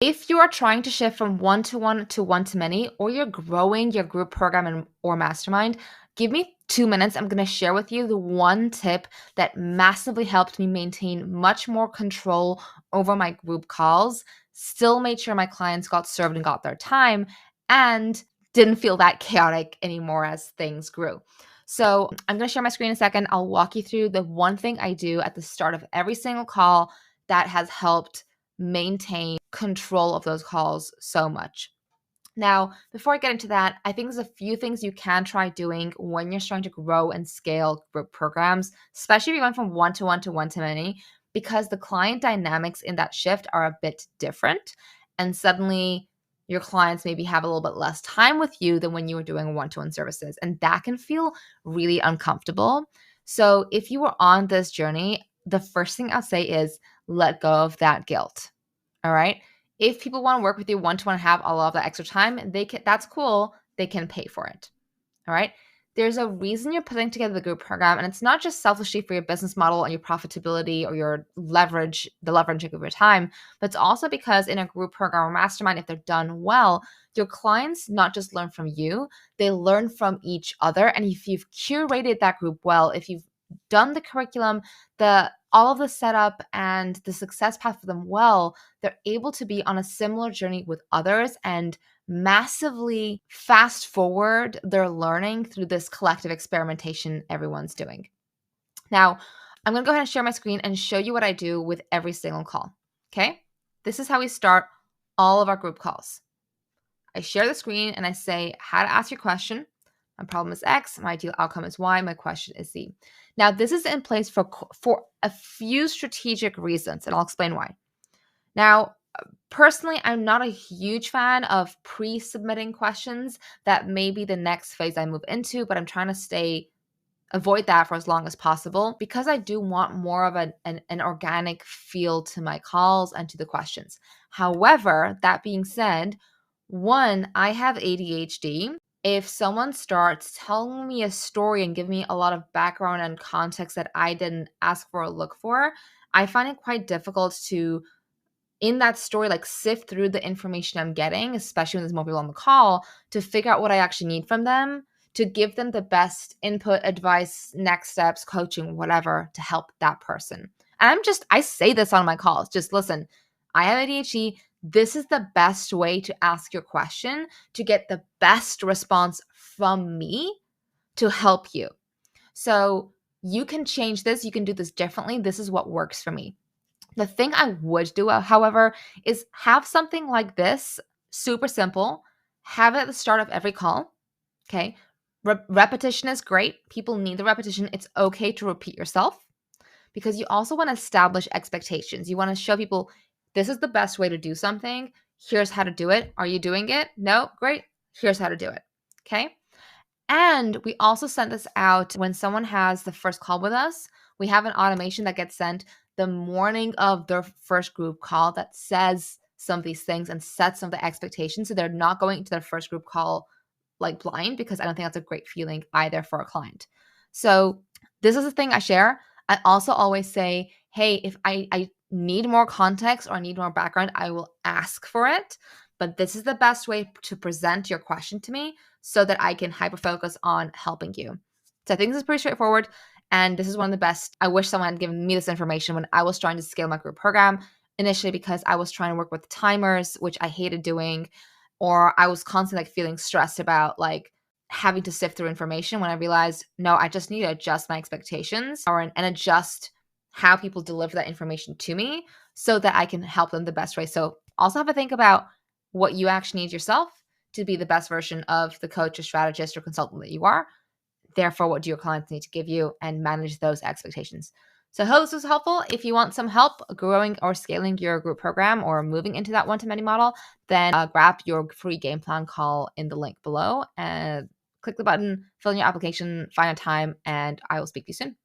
If you are trying to shift from one-to-one to one-to-many, or you're growing your group program or mastermind, give me 2 minutes. I'm going to share with you the one tip that massively helped me maintain much more control over my group calls, still made sure my clients got served and got their time, and didn't feel that chaotic anymore as things grew. So I'm going to share my screen in a second. I'll walk you through the one thing I do at the start of every single call that has helped maintain control of those calls so much. Now, before I get into that, I think there's a few things you can try doing when you're starting to grow and scale group programs, especially if you went from one-to-one to one-to-many, because the client dynamics in that shift are a bit different. And suddenly your clients maybe have a little bit less time with you than when you were doing one-to-one services. And that can feel really uncomfortable. So if you were on this journey, the first thing I'll say is let go of that guilt. All right. If people want to work with you one-to-one and have a lot of that extra time, that's cool. They can pay for it. All right. There's a reason you're putting together the group program, and it's not just selfishly for your business model and your profitability or your leverage, the leveraging of your time, but it's also because in a group program or mastermind, if they're done well, your clients not just learn from you, they learn from each other. And if you've curated that group well, if you've done the curriculum, all of the setup and the success path for them well, they're able to be on a similar journey with others and massively fast forward their learning through this collective experimentation everyone's doing. Now, I'm going to go ahead and share my screen and show you what I do with every single call. Okay? This is how we start all of our group calls. I share the screen and I say how to ask your question. My problem is X, my ideal outcome is Y, my question is Z. Now, this is in place for a few strategic reasons, and I'll explain why. Now, personally, I'm not a huge fan of pre-submitting questions. That may be the next phase I move into, but I'm trying to avoid that for as long as possible because I do want more of an organic feel to my calls and to the questions. However, that being said, one, I have ADHD. If someone starts telling me a story and giving me a lot of background and context that I didn't ask for or look for, I find it quite difficult to, in that story, like sift through the information I'm getting, especially when there's more people on the call, to figure out what I actually need from them, to give them the best input, advice, next steps, coaching, whatever, to help that person. And I say this on my calls, just listen, I have ADHD. This is the best way to ask your question to get the best response from me to help you. So you can change this. You can do this differently. This is what works for me. The thing I would do, however, is have something like this, super simple, have it at the start of every call. Okay. Repetition is great. People need the repetition. It's okay to repeat yourself because you also want to establish expectations. You want to show people this is the best way to do something. Here's how to do it. Are you doing it? No? Great. Here's how to do it. Okay. And we also send this out when someone has the first call with us. We have an automation that gets sent the morning of their first group call that says some of these things and sets some of the expectations. So they're not going into their first group call like blind, because I don't think that's a great feeling either for a client. So this is the thing I share. I also always say, hey, if I need more context or I need more background, I will ask for it. But this is the best way to present your question to me so that I can hyper-focus on helping you. So I think this is pretty straightforward. And this is one of the best. I wish someone had given me this information when I was trying to scale my group program initially, because I was trying to work with timers, which I hated doing, or I was constantly like feeling stressed about like having to sift through information, when I realized, no, I just need to adjust my expectations and adjust how people deliver that information to me so that I can help them the best way. So also have a think about what you actually need yourself to be the best version of the coach or strategist or consultant that you are. Therefore, what do your clients need to give you, and manage those expectations. So I hope this was helpful. If you want some help growing or scaling your group program or moving into that one-to-many model, then grab your free game plan call in the link below and click the button, fill in your application, find a time, and I will speak to you soon.